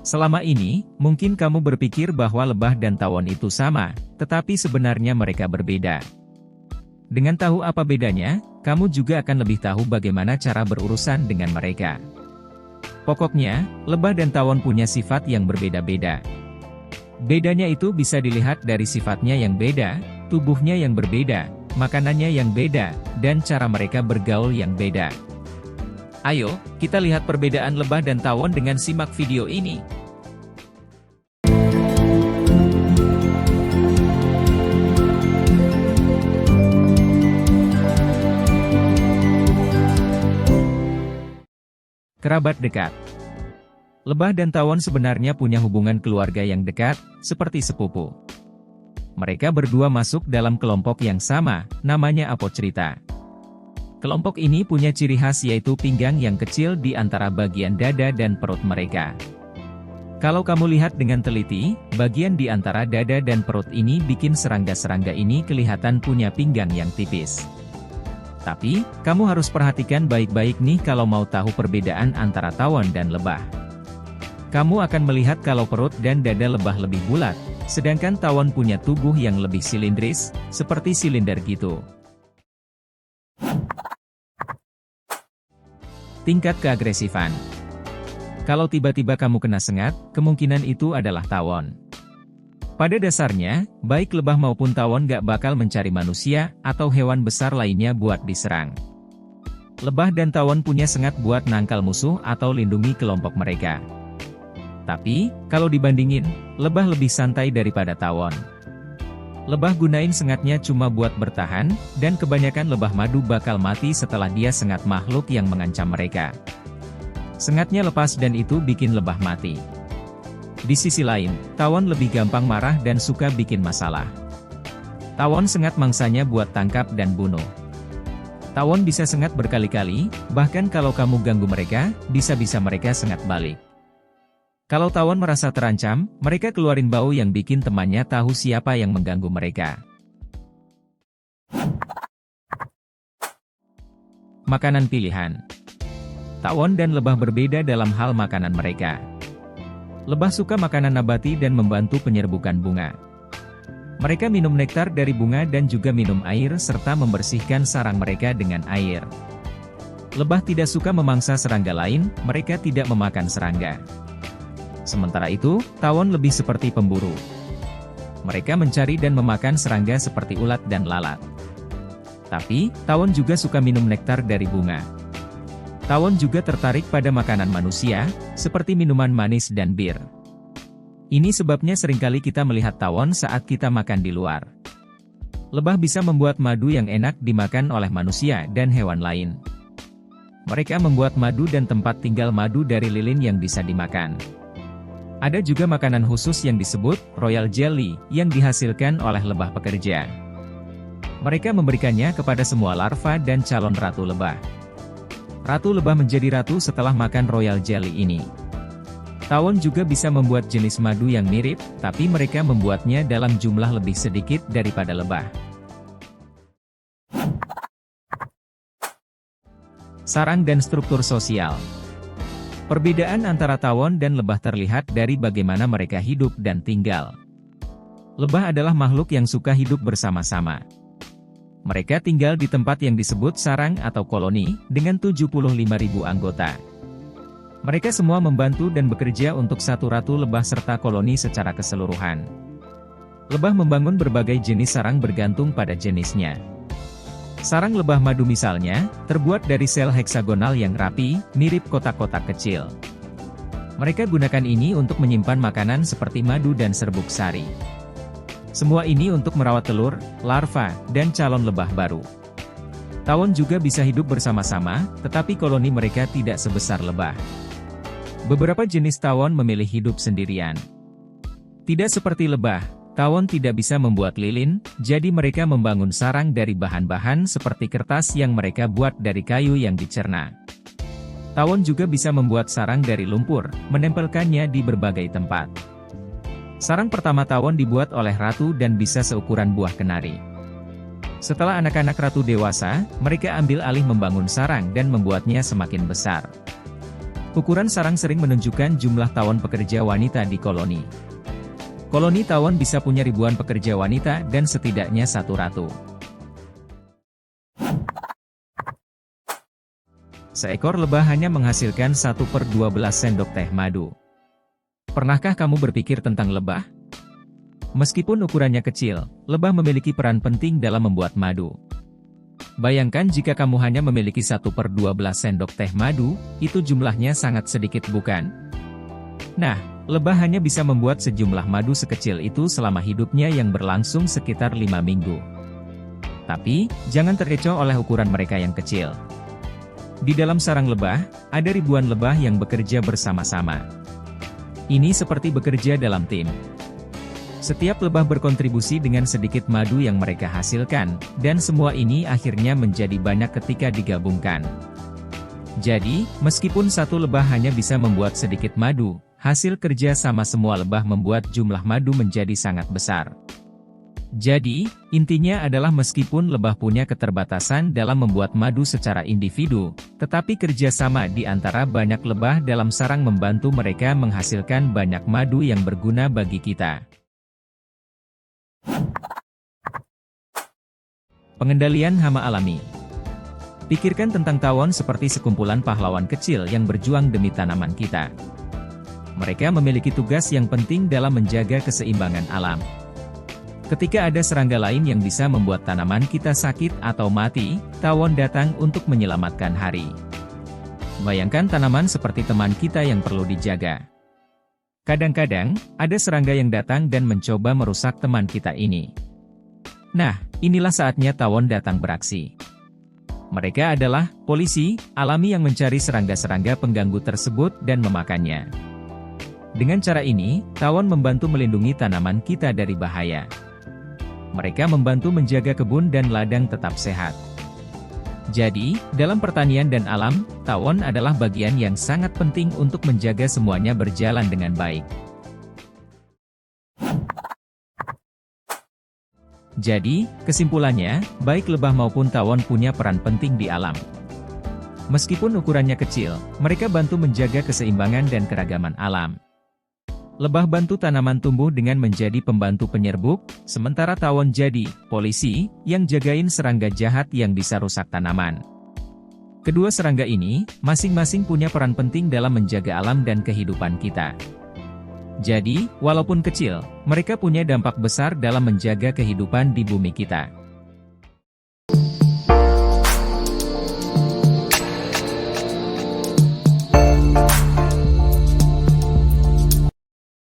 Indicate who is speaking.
Speaker 1: Selama ini, mungkin kamu berpikir bahwa lebah dan tawon itu sama, tetapi sebenarnya mereka berbeda. Dengan tahu apa bedanya, kamu juga akan lebih tahu bagaimana cara berurusan dengan mereka. Pokoknya, lebah dan tawon punya sifat yang berbeda-beda. Bedanya itu bisa dilihat dari sifatnya yang beda, tubuhnya yang berbeda, makanannya yang beda, dan cara mereka bergaul yang beda. Ayo, kita lihat perbedaan lebah dan tawon dengan simak video ini. Kerabat dekat. Lebah dan tawon sebenarnya punya hubungan keluarga yang dekat, seperti sepupu. Mereka berdua masuk dalam kelompok yang sama, namanya Apocrita. Kelompok ini punya ciri khas yaitu pinggang yang kecil di antara bagian dada dan perut mereka. Kalau kamu lihat dengan teliti, bagian di antara dada dan perut ini bikin serangga-serangga ini kelihatan punya pinggang yang tipis. Tapi, kamu harus perhatikan baik-baik nih kalau mau tahu perbedaan antara tawon dan lebah. Kamu akan melihat kalau perut dan dada lebah lebih bulat, sedangkan tawon punya tubuh yang lebih silindris, seperti silinder gitu. Tingkat keagresifan. Kalau tiba-tiba kamu kena sengat, kemungkinan itu adalah tawon. Pada dasarnya, baik lebah maupun tawon gak bakal mencari manusia atau hewan besar lainnya buat diserang. Lebah dan tawon punya sengat buat nangkal musuh atau lindungi kelompok mereka. Tapi, kalau dibandingin, lebah lebih santai daripada tawon. Lebah gunain sengatnya cuma buat bertahan, dan kebanyakan lebah madu bakal mati setelah dia sengat makhluk yang mengancam mereka. Sengatnya lepas dan itu bikin lebah mati. Di sisi lain, tawon lebih gampang marah dan suka bikin masalah. Tawon sengat mangsanya buat tangkap dan bunuh. Tawon bisa sengat berkali-kali, bahkan kalau kamu ganggu mereka, bisa-bisa mereka sengat balik. Kalau tawon merasa terancam, mereka keluarin bau yang bikin temannya tahu siapa yang mengganggu mereka. Makanan pilihan. Tawon dan lebah berbeda dalam hal makanan mereka. Lebah suka makanan nabati dan membantu penyerbukan bunga. Mereka minum nektar dari bunga dan juga minum air serta membersihkan sarang mereka dengan air. Lebah tidak suka memangsa serangga lain, mereka tidak memakan serangga. Sementara itu, tawon lebih seperti pemburu. Mereka mencari dan memakan serangga seperti ulat dan lalat. Tapi, tawon juga suka minum nektar dari bunga. Tawon juga tertarik pada makanan manusia, seperti minuman manis dan bir. Ini sebabnya seringkali kita melihat tawon saat kita makan di luar. Lebah bisa membuat madu yang enak dimakan oleh manusia dan hewan lain. Mereka membuat madu dan tempat tinggal madu dari lilin yang bisa dimakan. Ada juga makanan khusus yang disebut royal jelly, yang dihasilkan oleh lebah pekerja. Mereka memberikannya kepada semua larva dan calon ratu lebah. Ratu lebah menjadi ratu setelah makan royal jelly ini. Tawon juga bisa membuat jenis madu yang mirip, tapi mereka membuatnya dalam jumlah lebih sedikit daripada lebah. Sarang dan struktur sosial. Perbedaan antara tawon dan lebah terlihat dari bagaimana mereka hidup dan tinggal. Lebah adalah makhluk yang suka hidup bersama-sama. Mereka tinggal di tempat yang disebut sarang atau koloni, dengan 75.000 anggota. Mereka semua membantu dan bekerja untuk satu ratu lebah serta koloni secara keseluruhan. Lebah membangun berbagai jenis sarang bergantung pada jenisnya. Sarang lebah madu misalnya, terbuat dari sel heksagonal yang rapi, mirip kotak-kotak kecil. Mereka gunakan ini untuk menyimpan makanan seperti madu dan serbuk sari. Semua ini untuk merawat telur, larva, dan calon lebah baru. Tawon juga bisa hidup bersama-sama, tetapi koloni mereka tidak sebesar lebah. Beberapa jenis tawon memilih hidup sendirian. Tidak seperti lebah, tawon tidak bisa membuat lilin, jadi mereka membangun sarang dari bahan-bahan seperti kertas yang mereka buat dari kayu yang dicerna. Tawon juga bisa membuat sarang dari lumpur, menempelkannya di berbagai tempat. Sarang pertama tawon dibuat oleh ratu dan bisa seukuran buah kenari. Setelah anak-anak ratu dewasa, mereka ambil alih membangun sarang dan membuatnya semakin besar. Ukuran sarang sering menunjukkan jumlah tawon pekerja wanita di koloni. Koloni tawon bisa punya ribuan pekerja wanita dan setidaknya satu ratu. Seekor lebah hanya menghasilkan 1/12 sendok teh madu. Pernahkah kamu berpikir tentang lebah? Meskipun ukurannya kecil, lebah memiliki peran penting dalam membuat madu. Bayangkan jika kamu hanya memiliki 1/12 sendok teh madu, itu jumlahnya sangat sedikit bukan? Nah, lebah hanya bisa membuat sejumlah madu sekecil itu selama hidupnya yang berlangsung sekitar 5 minggu. Tapi, jangan terkecoh oleh ukuran mereka yang kecil. Di dalam sarang lebah, ada ribuan lebah yang bekerja bersama-sama. Ini seperti bekerja dalam tim. Setiap lebah berkontribusi dengan sedikit madu yang mereka hasilkan, dan semua ini akhirnya menjadi banyak ketika digabungkan. Jadi, meskipun satu lebah hanya bisa membuat sedikit madu, hasil kerja sama semua lebah membuat jumlah madu menjadi sangat besar. Jadi, intinya adalah meskipun lebah punya keterbatasan dalam membuat madu secara individu, tetapi kerjasama di antara banyak lebah dalam sarang membantu mereka menghasilkan banyak madu yang berguna bagi kita. Pengendalian hama alami. Pikirkan tentang tawon seperti sekumpulan pahlawan kecil yang berjuang demi tanaman kita. Mereka memiliki tugas yang penting dalam menjaga keseimbangan alam. Ketika ada serangga lain yang bisa membuat tanaman kita sakit atau mati, tawon datang untuk menyelamatkan hari. Bayangkan tanaman seperti teman kita yang perlu dijaga. Kadang-kadang, ada serangga yang datang dan mencoba merusak teman kita ini. Nah, inilah saatnya tawon datang beraksi. Mereka adalah polisi alami yang mencari serangga-serangga pengganggu tersebut dan memakannya. Dengan cara ini, tawon membantu melindungi tanaman kita dari bahaya. Mereka membantu menjaga kebun dan ladang tetap sehat. Jadi, dalam pertanian dan alam, tawon adalah bagian yang sangat penting untuk menjaga semuanya berjalan dengan baik. Jadi, kesimpulannya, baik lebah maupun tawon punya peran penting di alam. Meskipun ukurannya kecil, mereka bantu menjaga keseimbangan dan keragaman alam. Lebah bantu tanaman tumbuh dengan menjadi pembantu penyerbuk, sementara tawon jadi polisi yang jagain serangga jahat yang bisa rusak tanaman. Kedua serangga ini masing-masing punya peran penting dalam menjaga alam dan kehidupan kita. Jadi, walaupun kecil, mereka punya dampak besar dalam menjaga kehidupan di bumi kita.